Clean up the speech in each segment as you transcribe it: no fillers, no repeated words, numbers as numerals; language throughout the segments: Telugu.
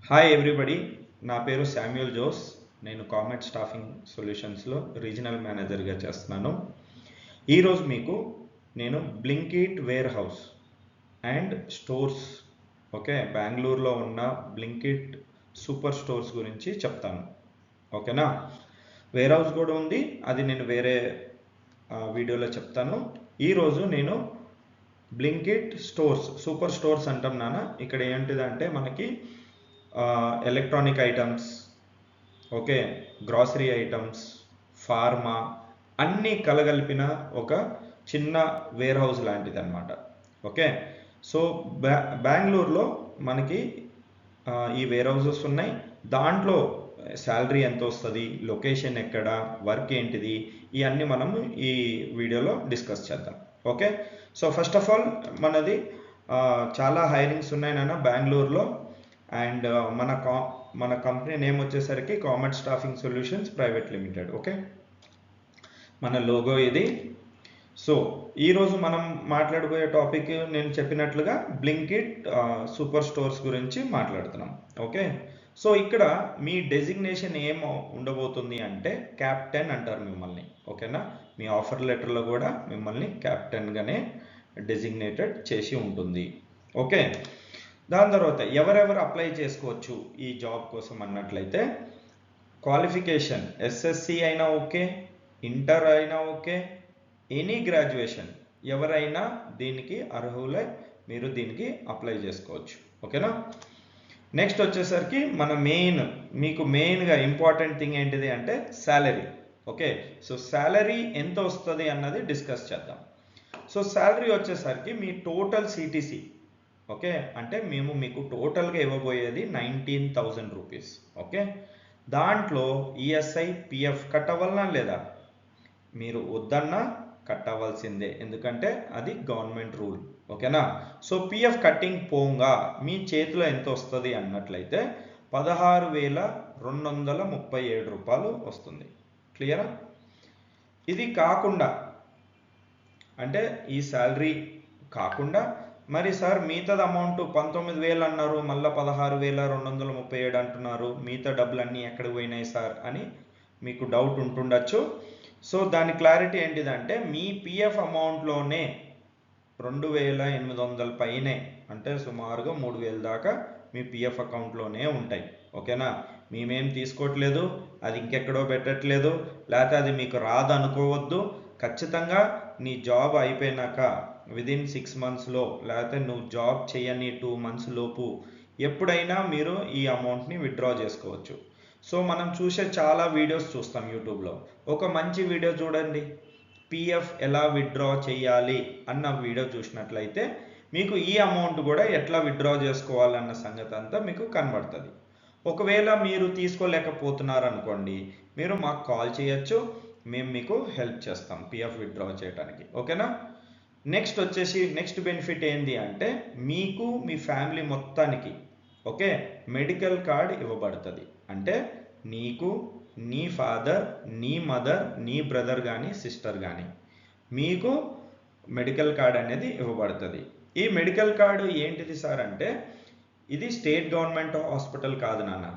హాయ్ ఎవ్రీబడి, నా పేరు శామ్యూల్ జోస్. నేను కామెట్ స్టాఫింగ్ సొల్యూషన్స్లో రీజనల్ మేనేజర్గా చేస్తున్నాను. ఈరోజు మీకు నేను Blinkit warehouse and stores బెంగళూరులో ఉన్న బ్లింకిట్ సూపర్ స్టోర్స్ గురించి చెప్తాను. ఓకేనా? వేర్ హౌస్ కూడా ఉంది, అది నేను వేరే వీడియోలో చెప్తాను. ఈరోజు నేను బ్లింకిట్ స్టోర్స్ సూపర్ స్టోర్స్ అంటాం నాన్న. ఇక్కడ ఏంటిదంటే మనకి electronic items, grocery items, pharma అన్నీ కలగలిపిన ఒక చిన్న వేర్ హౌస్ లాంటిది అనమాట. సో బెంగళూరులో మనకి ఈ వేర్ హౌసెస్ ఉన్నాయి. దాంట్లో శాలరీ ఎంత వస్తుంది, లొకేషన్ ఎక్కడ, వర్క్ ఏంటిది, ఇవన్నీ మనము ఈ వీడియోలో డిస్కస్ చేద్దాం. సో ఫస్ట్ ఆఫ్ ఆల్ మనది చాలా హైరింగ్స్ ఉన్నాయి నాన్న బెంగళూరులో. అండ్ మన కంపెనీ నేమ్ వచ్చేసరికి comet staffing solutions private limited. మన లోగో ఇది. సో ఈరోజు మనం మాట్లాడబోయే టాపిక్ నేను చెప్పినట్లుగా బ్లింకిట్ సూపర్ స్టోర్స్ గురించి మాట్లాడుతున్నాం. సో ఇక్కడ మీ డెసిగ్నేషన్ ఏం ఉండబోతుంది అంటే క్యాప్టెన్ అంటారు మిమ్మల్ని. ఓకేనా? మీ ఆఫర్ లెటర్లో కూడా మిమ్మల్ని క్యాప్టెన్గానే డెసిగ్నేటెడ్ చేసి ఉంటుంది. దాని తర్వాత ఎవరెవరు అప్లై చేసుకోవచ్చు ఈ జాబ్ కోసం అన్నట్లయితే, క్వాలిఫికేషన్ ఎస్ఎస్సి అయినా ఓకే, ఇంటర్ అయినా ఓకే, ఎనీ గ్రాడ్యుయేషన్ ఎవరైనా దీనికి అర్హులై మీరు దీనికి అప్లై చేసుకోవచ్చు. ఓకేనా? నెక్స్ట్ వచ్చేసరికి మన మీకు మెయిన్గా ఇంపార్టెంట్ థింగ్ ఏంటిది అంటే శాలరీ. సో శాలరీ ఎంత వస్తుంది అన్నది డిస్కస్ చేద్దాం. సో శాలరీ వచ్చేసరికి మీ టోటల్ సిటీసీ అంటే మేము మీకు టోటల్గా ఇవ్వబోయేది 19,000 రూపీస్. దాంట్లో ఈఎస్ఐ పిఎఫ్ కట్టవలనా లేదా? మీరు వద్దన్నా కట్టవలసిందే, ఎందుకంటే అది గవర్నమెంట్ రూల్. ఓకేనా? సో పిఎఫ్ కట్టింగ్ పోగా మీ చేతిలో ఎంత వస్తుంది అన్నట్లయితే 16,237 రూపాయలు వస్తుంది. క్లియరా? ఇది కాకుండా అంటే ఈ శాలరీ కాకుండా మరి సార్ మిగతాది అమౌంట్ 19,000 అన్నారు, మళ్ళీ 16,237 అంటున్నారు, మిగతా డబ్బులన్నీ ఎక్కడికి పోయినాయి సార్ అని మీకు డౌట్ ఉంటుండొచ్చు. సో దాని క్లారిటీ ఏంటిదంటే మీ పిఎఫ్ అమౌంట్లోనే 2,800 పైనే, అంటే సుమారుగా 3,000 దాకా మీ పిఎఫ్ అకౌంట్లోనే ఉంటాయి. ఓకేనా? మేమేం తీసుకోవట్లేదు, అది ఇంకెక్కడో పెట్టట్లేదు, లేకపోతే అది మీకు రాదనుకోవద్దు. ఖచ్చితంగా నీ జాబ్ అయిపోయినాక విదిన్ 6 మంత్స్లో, లేకపోతే నువ్వు జాబ్ చేయని 2 మంత్స్ లోపు ఎప్పుడైనా మీరు ఈ అమౌంట్ని విత్డ్రా చేసుకోవచ్చు. సో మనం చూసే చాలా వీడియోస్ చూస్తాం యూట్యూబ్లో. ఒక మంచి వీడియో చూడండి, పిఎఫ్ ఎలా విత్డ్రా చేయాలి అన్న వీడియో చూసినట్లయితే మీకు ఈ అమౌంట్ కూడా ఎట్లా విత్డ్రా చేసుకోవాలన్న సంగతి అంతా మీకు కనబడుతుంది. ఒకవేళ మీరు తీసుకోలేకపోతున్నారనుకోండి, మీరు మాకు కాల్ చేయొచ్చు, మేము మీకు హెల్ప్ చేస్తాం పిఎఫ్ విత్డ్రా చేయడానికి. ఓకేనా? నెక్స్ట్ బెనిఫిట్ ఏంటి అంటే మీకు మీ ఫ్యామిలీ మొత్తానికి మెడికల్ కార్డ్ ఇవ్వబడుతుంది. అంటే నీకు, నీ ఫాదర్, నీ మదర్, నీ బ్రదర్ కానీ సిస్టర్ కానీ మీకు మెడికల్ కార్డ్ అనేది ఇవ్వబడుతుంది. ఈ మెడికల్ కార్డు ఏంటిది సార్ అంటే ఇది స్టేట్ గవర్నమెంట్ హాస్పిటల్ కాదు నాన్న,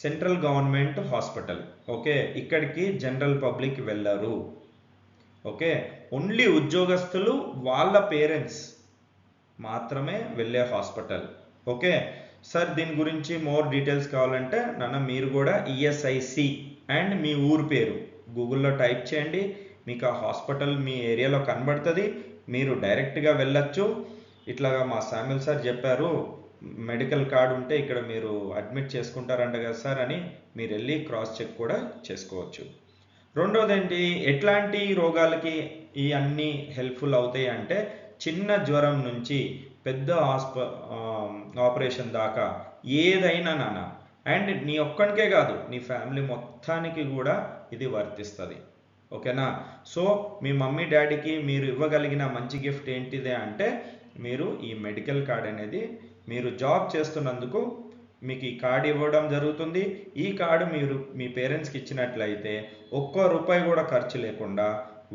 సెంట్రల్ గవర్నమెంట్ హాస్పిటల్. ఇక్కడికి జనరల్ పబ్లిక్ వెళ్ళరు. ఓన్లీ ఉద్యోగస్తులు వాళ్ళ పేరెంట్స్ మాత్రమే వెళ్ళే హాస్పిటల్. సార్ దీని గురించి మోర్ డీటెయిల్స్ కావాలంటే నాన్న మీరు కూడా ఈఎస్ఐసి అండ్ మీ ఊరు పేరు గూగుల్లో టైప్ చేయండి, మీకు ఆ హాస్పిటల్ మీ ఏరియాలో కనబడుతుంది. మీరు డైరెక్ట్గా వెళ్ళొచ్చు. ఇట్లాగా మా శామ్యూల్ సార్ చెప్పారు, మెడికల్ కార్డు ఉంటే ఇక్కడ మీరు అడ్మిట్ చేసుకుంటారంట కదా సార్ అని మీరు వెళ్ళి క్రాస్ చెక్ కూడా చేసుకోవచ్చు. రెండోది ఏంటి, ఎట్లాంటి రోగాలకి ఈ అన్నీ హెల్ప్ఫుల్ అవుతాయి అంటే చిన్న జ్వరం నుంచి పెద్ద ఆపరేషన్ దాకా ఏదైనా నాన్న. అండ్ నీ ఒక్కడికే కాదు, నీ ఫ్యామిలీ మొత్తానికి కూడా ఇది వర్తిస్తుంది. ఓకేనా? సో మీ మమ్మీ డాడీకి మీరు ఇవ్వగలిగిన మంచి గిఫ్ట్ ఏంటిదే అంటే మీరు ఈ మెడికల్ కార్డ్ అనేది మీరు జాబ్ చేస్తున్నందుకు మీకు ఈ కార్డు ఇవ్వడం జరుగుతుంది. ఈ కార్డు మీరు మీ పేరెంట్స్కి ఇచ్చినట్లయితే ₹1 కూడా ఖర్చు లేకుండా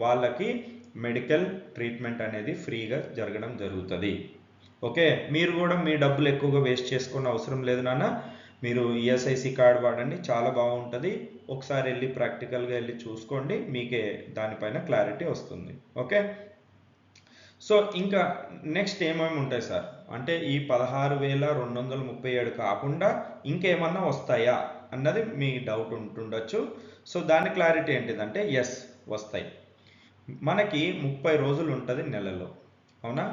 వాళ్ళకి మెడికల్ ట్రీట్మెంట్ అనేది ఫ్రీగా జరగడం జరుగుతుంది. మీరు కూడా మీ డబ్బులు ఎక్కువగా వేస్ట్ చేసుకునే అవసరం లేదు నాన్న. మీరు ఈఎస్ఐసి కార్డ్ వాడండి, చాలా బాగుంటుంది. ఒకసారి వెళ్ళి ప్రాక్టికల్గా వెళ్ళి చూసుకోండి, మీకే దానిపైన క్లారిటీ వస్తుంది. ఓకే, సో ఇంకా నెక్స్ట్ ఏమేమి ఉంటాయి సార్ అంటే ఈ 16,237 కాకుండా ఇంకేమన్నా వస్తాయా అన్నది మీ డౌట్ ఉంటుండొచ్చు. సో దాని క్లారిటీ ఏంటిదంటే ఎస్, వస్తాయి. మనకి 30 రోజులు ఉంటుంది నెలలో, అవునా?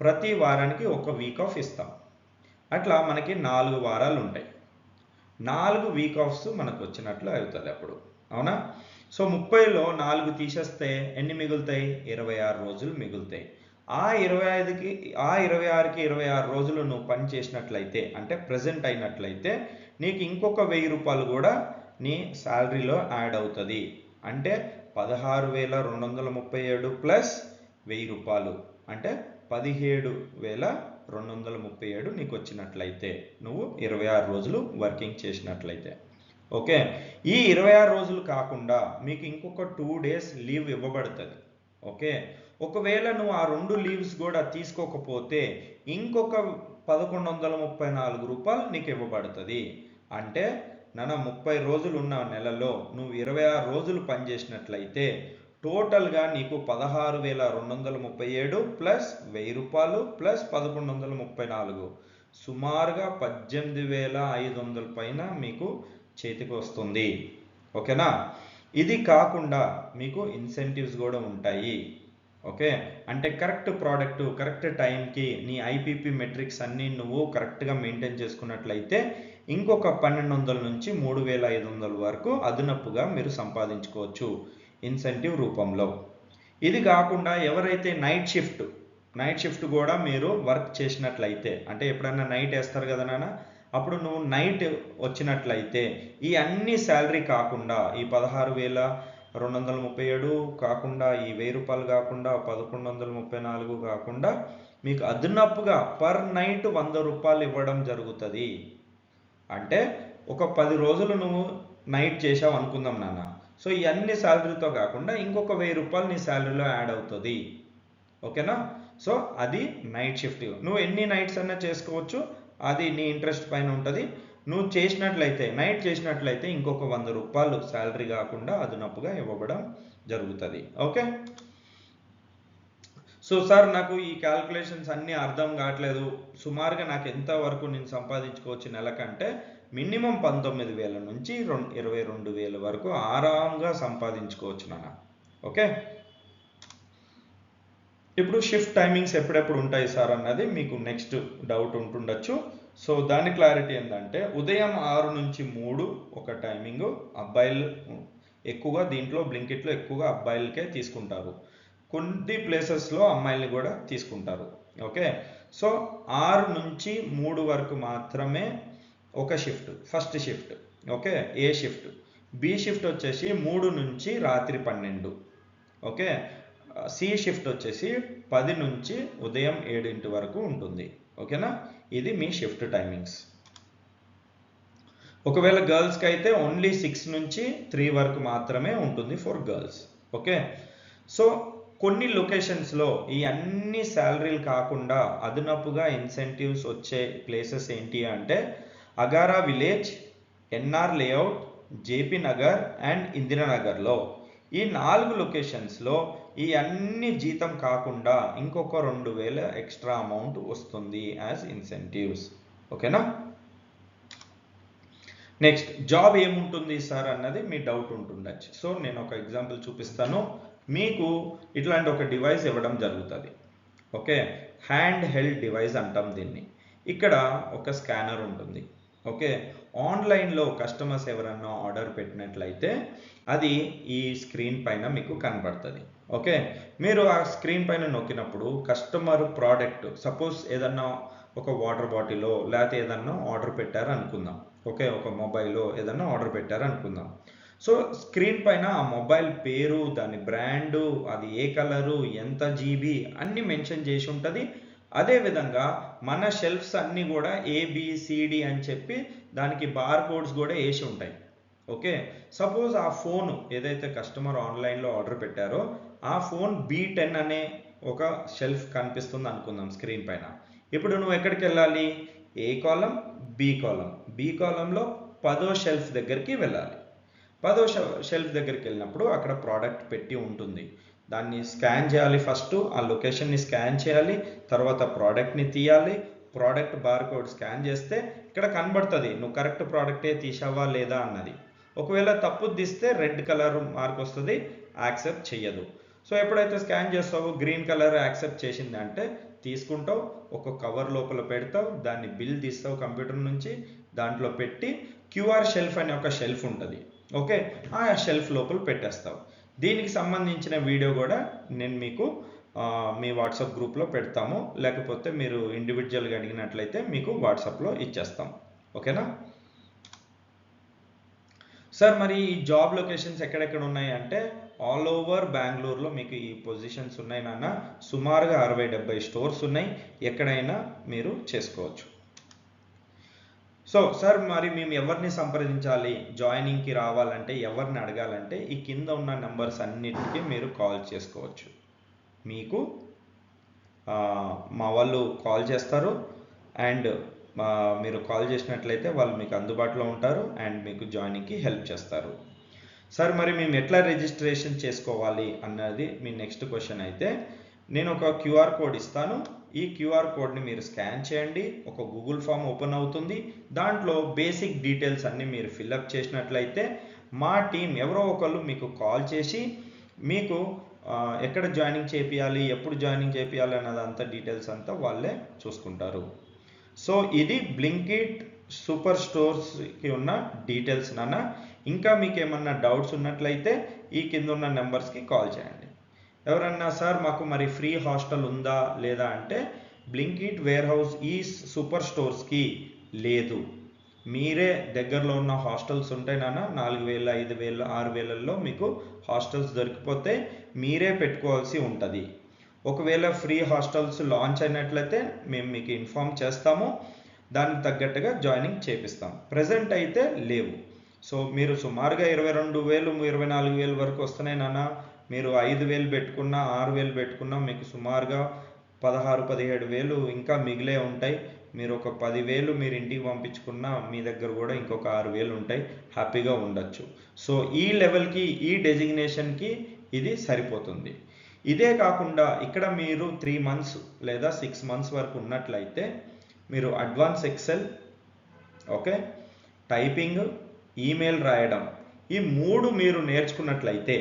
ప్రతి వారానికి ఒక వీక్ ఆఫ్ ఇస్తాం. అట్లా మనకి 4 వారాలు ఉంటాయి. 4 వీక్ ఆఫ్స్ మనకు వచ్చినట్లు అవుతుంది అప్పుడు, అవునా? సో 30లో 4 తీసేస్తే ఎన్ని మిగులుతాయి? 26 రోజులు మిగులుతాయి. ఆ 26కి 26 రోజులు నువ్వు పని చేసినట్లయితే, అంటే ప్రజెంట్ అయినట్లయితే, నీకు ఇంకొక 1000 రూపాయలు కూడా నీ శాలరీలో యాడ్ అవుతుంది. అంటే 16,237 ప్లస్ 1000 రూపాయలు అంటే 17,237 నీకు వచ్చినట్లయితే, నువ్వు 26 రోజులు వర్కింగ్ చేసినట్లయితే. ఓకే, ఈ 26 రోజులు కాకుండా మీకు ఇంకొక 2 డేస్ లీవ్ ఇవ్వబడుతుంది. ఓకే, ఒకవేళ నువ్వు ఆ 2 లీవ్స్ కూడా తీసుకోకపోతే ఇంకొక 1,134 రూపాయలు నీకు ఇవ్వబడుతుంది. అంటే 30 రోజులు ఉన్న నెలలో నువ్వు 26 రోజులు పనిచేసినట్లయితే టోటల్గా నీకు 16,237 ప్లస్ 1000 రూపాయలు ప్లస్ 1,134 సుమారుగా 18,500 పైన మీకు చేతికి వస్తుంది. ఓకేనా? ఇది కాకుండా మీకు ఇన్సెంటివ్స్ కూడా ఉంటాయి. ఓకే, అంటే కరెక్ట్ ప్రోడక్ట్ కరెక్ట్ టైంకి నీ ఐపీపీ మెట్రిక్స్ అన్నీ నువ్వు కరెక్ట్గా మెయింటైన్ చేసుకున్నట్లయితే ఇంకొక 1,200 నుంచి 3,500 వరకు అదనపుగా మీరు సంపాదించుకోవచ్చు ఇన్సెంటివ్ రూపంలో. ఇది కాకుండా ఎవరైతే నైట్ షిఫ్ట్ కూడా మీరు వర్క్ చేసినట్లయితే, అంటే ఎప్పుడైనా నైట్ వేస్తారు కదా నాన్న, అప్పుడు నువ్వు నైట్ వచ్చినట్లయితే ఈ అన్ని శాలరీ కాకుండా, ఈ 16,237 కాకుండా, ఈ 1000 రూపాయలు కాకుండా, 1,134 కాకుండా మీకు అదనపుగా పర్ నైట్ 100 రూపాయలు ఇవ్వడం జరుగుతుంది. అంటే ఒక 10 రోజులు నువ్వు నైట్ చేసావు అనుకుందాం నాన్న. సో ఈ అన్ని శాలరీతో కాకుండా ఇంకొక 1000 రూపాయలు నీ శాలరీలో యాడ్ అవుతుంది. ఓకేనా? సో అది నైట్ షిఫ్ట్. నువ్వు ఎన్ని నైట్స్ అన్నా చేసుకోవచ్చు, అది నీ ఇంట్రెస్ట్ పైన ఉంటుంది. నువ్వు చేసినట్లయితే నైట్ చేసినట్లయితే ఇంకొక 100 రూపాయలు శాలరీ కాకుండా అదనపుగా ఇవ్వబడం జరుగుతుంది. ఓకే, సో సార్ నాకు ఈ క్యాల్కులేషన్స్ అన్నీ అర్థం కావట్లేదు, సుమారుగా నాకు ఎంత వరకు నేను సంపాదించుకోవచ్చు నెలకంటే మినిమం 19,000 నుంచి 22,000 వరకు ఆరాంగా సంపాదించుకోవచ్చు నాన్న. ఓకే, ఇప్పుడు షిఫ్ట్ టైమింగ్స్ ఎప్పుడెప్పుడు ఉంటాయి సార్ అన్నది మీకు నెక్స్ట్ డౌట్ ఉంటుండొచ్చు. సో దాని క్లారిటీ ఏంటంటే ఉదయం 6 నుంచి 3 ఒక టైమింగ్. అబ్బాయిలు ఎక్కువగా దీంట్లో బ్లింకిట్లో ఎక్కువగా అబ్బాయిలకే తీసుకుంటారు, కొన్ని ప్లేసెస్లో అమ్మాయిల్ని కూడా తీసుకుంటారు. ఓకే, సో 6 నుంచి 3 వరకు మాత్రమే ఒక షిఫ్ట్, ఫస్ట్ షిఫ్ట్. ఓకే, ఏ షిఫ్ట్. బి షిఫ్ట్ వచ్చేసి 3 నుంచి రాత్రి 12. ఓకే, సి షిఫ్ట్ వచ్చేసి 10 నుంచి ఉదయం 7 వరకు ఉంటుంది. ఓకేనా? ఇది మీ షిఫ్ట్ టైమింగ్స్. ఒకవేళ గర్ల్స్కి అయితే ఓన్లీ 6 నుంచి 3 వరకు మాత్రమే ఉంటుంది ఫర్ గర్ల్స్. ఓకే, సో కొన్ని లొకేషన్స్లో ఈ అన్ని శాలరీలు కాకుండా అదనపుగా ఇన్సెంటివ్స్ వచ్చే ప్లేసెస్ ఏంటి అంటే Agara village, NR layout, JP Nagar and ఇందిరానగర్లో. ఈ 4 లొకేషన్స్లో ఈ అన్ని జీతం కాకుండా ఇంకొక 2,000 ఎక్స్ట్రా అమౌంట్ వస్తుంది యాజ్ ఇన్సెంటివ్స్. ఓకేనా? నెక్స్ట్ జాబ్ ఏముంటుంది సార్ అన్నది మీ డౌట్ ఉంటుండొచ్చు. సో నేను ఒక ఎగ్జాంపుల్ చూపిస్తాను మీకు. ఇట్లాంటి ఒక డివైస్ ఇవ్వడం జరుగుతుంది. ఓకే, హ్యాండ్ హెల్డ్ డివైస్ అంటాం దీన్ని. ఇక్కడ ఒక స్కానర్ ఉంటుంది. ఓకే, ఆన్లైన్లో కస్టమర్స్ ఎవరన్నా ఆర్డర్ పెట్టినట్లయితే అది ఈ స్క్రీన్ పైన మీకు కనబడుతుంది. ఓకే, మీరు ఆ స్క్రీన్ పైన నొక్కినప్పుడు కస్టమర్ ప్రోడక్ట్, సపోజ్ ఏదన్నా ఒక వాటర్ బాటిల్లో లేకపోతే ఏదన్నా ఆర్డర్ పెట్టారు అనుకుందాం. ఓకే, ఒక మొబైల్లో ఏదన్నా ఆర్డర్ పెట్టారు అనుకుందాం. సో స్క్రీన్ పైన ఆ మొబైల్ పేరు, దాని బ్రాండు, అది ఏ కలరు, ఎంత జీబీ అన్నీ మెన్షన్ చేసి ఉంటుంది. అదేవిధంగా మన షెల్ఫ్స్ అన్నీ కూడా ఏబిసిడి అని చెప్పి దానికి బార్ కోడ్స్ కూడా వేసి ఉంటాయి. ఓకే, సపోజ్ ఆ ఫోన్ ఏదైతే కస్టమర్ ఆన్లైన్లో ఆర్డర్ పెట్టారో ఆ ఫోన్ B10 అనే ఒక షెల్ఫ్ కనిపిస్తుంది అనుకుందాం స్క్రీన్ పైన. ఇప్పుడు నువ్వు ఎక్కడికి వెళ్ళాలి? ఏ కాలం, బి కాలం. బి కాలంలో 10వ షెల్ఫ్ దగ్గరికి వెళ్ళాలి. 10వ షెల్ఫ్ దగ్గరికి వెళ్ళినప్పుడు అక్కడ ప్రోడక్ట్ పెట్టి ఉంటుంది. దాన్ని స్కాన్ చేయాలి. ఫస్ట్ ఆ లొకేషన్ని స్కాన్ చేయాలి, తర్వాత ప్రోడక్ట్ని తీయాలి. ప్రోడక్ట్ బార్కోడ్ స్కాన్ చేస్తే ఇక్కడ కనబడుతుంది నువ్వు కరెక్ట్ ప్రోడక్టే తీసావా లేదా అన్నది. ఒకవేళ తప్పు తీస్తే రెడ్ కలర్ మార్క్ వస్తుంది, యాక్సెప్ట్ చెయ్యదు. సో ఎప్పుడైతే స్కాన్ చేస్తావో గ్రీన్ కలర్ యాక్సెప్ట్ చేసింది అంటే తీసుకుంటావు, ఒక కవర్ లోపల పెడతావు, దాన్ని బిల్ తీస్తావు కంప్యూటర్ నుంచి, దాంట్లో పెట్టి క్యూఆర్ షెల్ఫ్ అనే ఒక షెల్ఫ్ ఉంటుంది. ఓకే, ఆ షెల్ఫ్ లోపల పెట్టేస్తావు. దీనికి సంబంధించిన వీడియో కూడా నేను మీకు మీ వాట్సాప్ గ్రూప్లో పెడతాము, లేకపోతే మీరు ఇండివిజువల్గా అడిగినట్లయితే మీకు వాట్సాప్లో ఇచ్చేస్తాం. ఓకేనా సార్? మరి ఈ జాబ్ లొకేషన్స్ ఎక్కడెక్కడ ఉన్నాయి అంటే ఆల్ ఓవర్ బెంగళూరులో మీకు ఈ పొజిషన్స్ ఉన్నాయి నాన్న. సుమారుగా 60-70 స్టోర్స్ ఉన్నాయి, ఎక్కడైనా మీరు చేసుకోవచ్చు. సో సార్ మరి మేము ఎవరిని సంప్రదించాలి, జాయినింగ్కి రావాలంటే ఎవరిని అడగాలంటే ఈ కింద ఉన్న నెంబర్స్ అన్నిటికీ మీరు కాల్ చేసుకోవచ్చు. మీకు మా వాళ్ళు కాల్ చేస్తారు, అండ్ మీరు కాల్ చేసినట్లయితే వాళ్ళు మీకు అందుబాటులో ఉంటారు అండ్ మీకు జాయినింగ్కి హెల్ప్ చేస్తారు. సార్ మరి మేము ఎట్లా రిజిస్ట్రేషన్ చేసుకోవాలి అన్నది మీ నెక్స్ట్ క్వశ్చన్ అయితే, నేను ఒక క్యూఆర్ కోడ్ ఇస్తాను. ఈ క్యూఆర్ కోడ్ని మీరు స్కాన్ చేయండి, ఒక గూగుల్ ఫామ్ ఓపెన్ అవుతుంది. దాంట్లో బేసిక్ డీటెయిల్స్ అన్నీ మీరు ఫిల్అప్ చేసినట్లయితే మా టీం ఎవరో ఒకళ్ళు మీకు కాల్ చేసి మీకు ఎక్కడ జాయినింగ్ చేపియాలి, ఎప్పుడు జాయినింగ్ చేపియాలి అన్నదంతా డీటెయిల్స్ అంతా వాళ్ళే చూసుకుంటారు. సో ఇది బ్లింకిట్ సూపర్ స్టోర్స్కి ఉన్న డీటెయిల్స్ నాన్న. ఇంకా మీకు ఏమన్నా డౌట్స్ ఉన్నట్లయితే ఈ కింద ఉన్న నెంబర్స్కి కాల్ చేయండి. ఎవరన్నా సార్ మాకు మరి ఫ్రీ హాస్టల్ ఉందా లేదా అంటే బ్లింకిట్ వేర్ హౌస్ ఈ సూపర్ స్టోర్స్కి లేదు. మీరే దగ్గరలో ఉన్న హాస్టల్స్ ఉంటాయి నాన్న, 4000, 5000, 6000లో మీకు హాస్టల్స్ దొరికిపోతే మీరే పెట్టుకోవాల్సి ఉంటుంది. ఒకవేళ ఫ్రీ హాస్టల్స్ లాంచ్ అయినట్లయితే మేము మీకు ఇన్ఫామ్ చేస్తాము, దానికి తగ్గట్టుగా జాయినింగ్ చేపిస్తాం. ప్రజెంట్ అయితే లేవు. సో మీరు సుమారుగా 22,000, 24,000 వరకు వస్తున్నాయి నాన్న. మీరు 5,000 పెట్టుకున్నా, 6,000 పెట్టుకున్నా మీకు సుమారుగా 16,000-17,000 ఇంకా మిగిలే ఉంటాయి. మీరు ఒక 10,000 మీరు ఇంటికి పంపించుకున్నా మీ దగ్గర కూడా ఇంకొక 6,000 ఉంటాయి, హ్యాపీగా ఉండొచ్చు. సో ఈ లెవెల్కి, ఈ డెసిగ్నేషన్కి ఇది సరిపోతుంది. ఇదే కాకుండా ఇక్కడ మీరు 3 months లేదా 6 months వరకు ఉన్నట్లయితే మీరు advance Excel, okay, typing, email రాయడం, ఈ 3 మీరు నేర్చుకున్నట్లయితే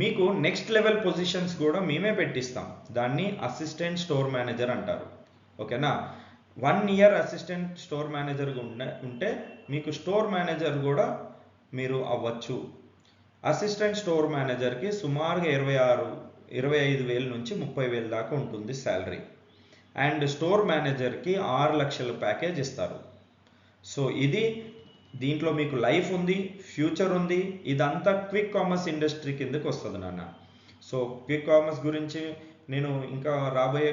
మీకు నెక్స్ట్ లెవెల్ పొజిషన్స్ కూడా మేమే పెట్టిస్తాం. దాన్ని అసిస్టెంట్ స్టోర్ మేనేజర్ అంటారు. ఓకేనా, 1 year అసిస్టెంట్ స్టోర్ మేనేజర్గా ఉంటే మీకు స్టోర్ మేనేజర్ కూడా మీరు అవ్వచ్చు. అసిస్టెంట్ స్టోర్ మేనేజర్కి సుమారుగా 25,000 నుంచి 30,000 దాకా ఉంటుంది శాలరీ. అండ్ స్టోర్ మేనేజర్కి 6 లక్షల ప్యాకేజ్ ఇస్తారు. సో ఇది దీంట్లో మీకు లైఫ్ ఉంది, ఫ్యూచర్ ఉంది. ఇదంతా క్విక్ కామర్స్ ఇండస్ట్రీ కిందకి వస్తుంది నాన్న. సో క్విక్ కామర్స్ గురించి నేను ఇంకా రాబోయే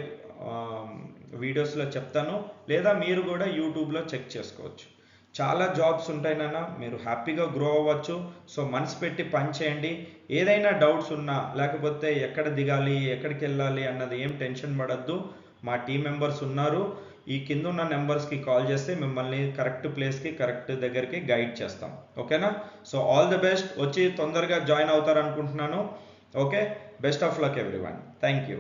వీడియోస్లో చెప్తాను, లేదా మీరు కూడా యూట్యూబ్లో చెక్ చేసుకోవచ్చు. చాలా జాబ్స్ ఉంటాయి నాన్న, మీరు హ్యాపీగా గ్రో అవ్వచ్చు. సో మనసు పెట్టి పని చేయండి. ఏదైనా డౌట్స్ ఉన్నా, లేకపోతే ఎక్కడ దిగాలి, ఎక్కడికి వెళ్ళాలి అన్నది ఏం టెన్షన్ పడద్దు. మా టీం మెంబర్స్ ఉన్నారు. ఈ కింద ఉన్న నెంబర్స్కి కాల్ చేస్తే మిమ్మల్ని కరెక్ట్ ప్లేస్కి, కరెక్ట్ దగ్గరికి గైడ్ చేస్తాం. ఓకేనా? So all the best. వచ్చి తొందరగా జాయిన్ అవుతారు అనుకుంటున్నాను. Okay, best of luck everyone. Thank you.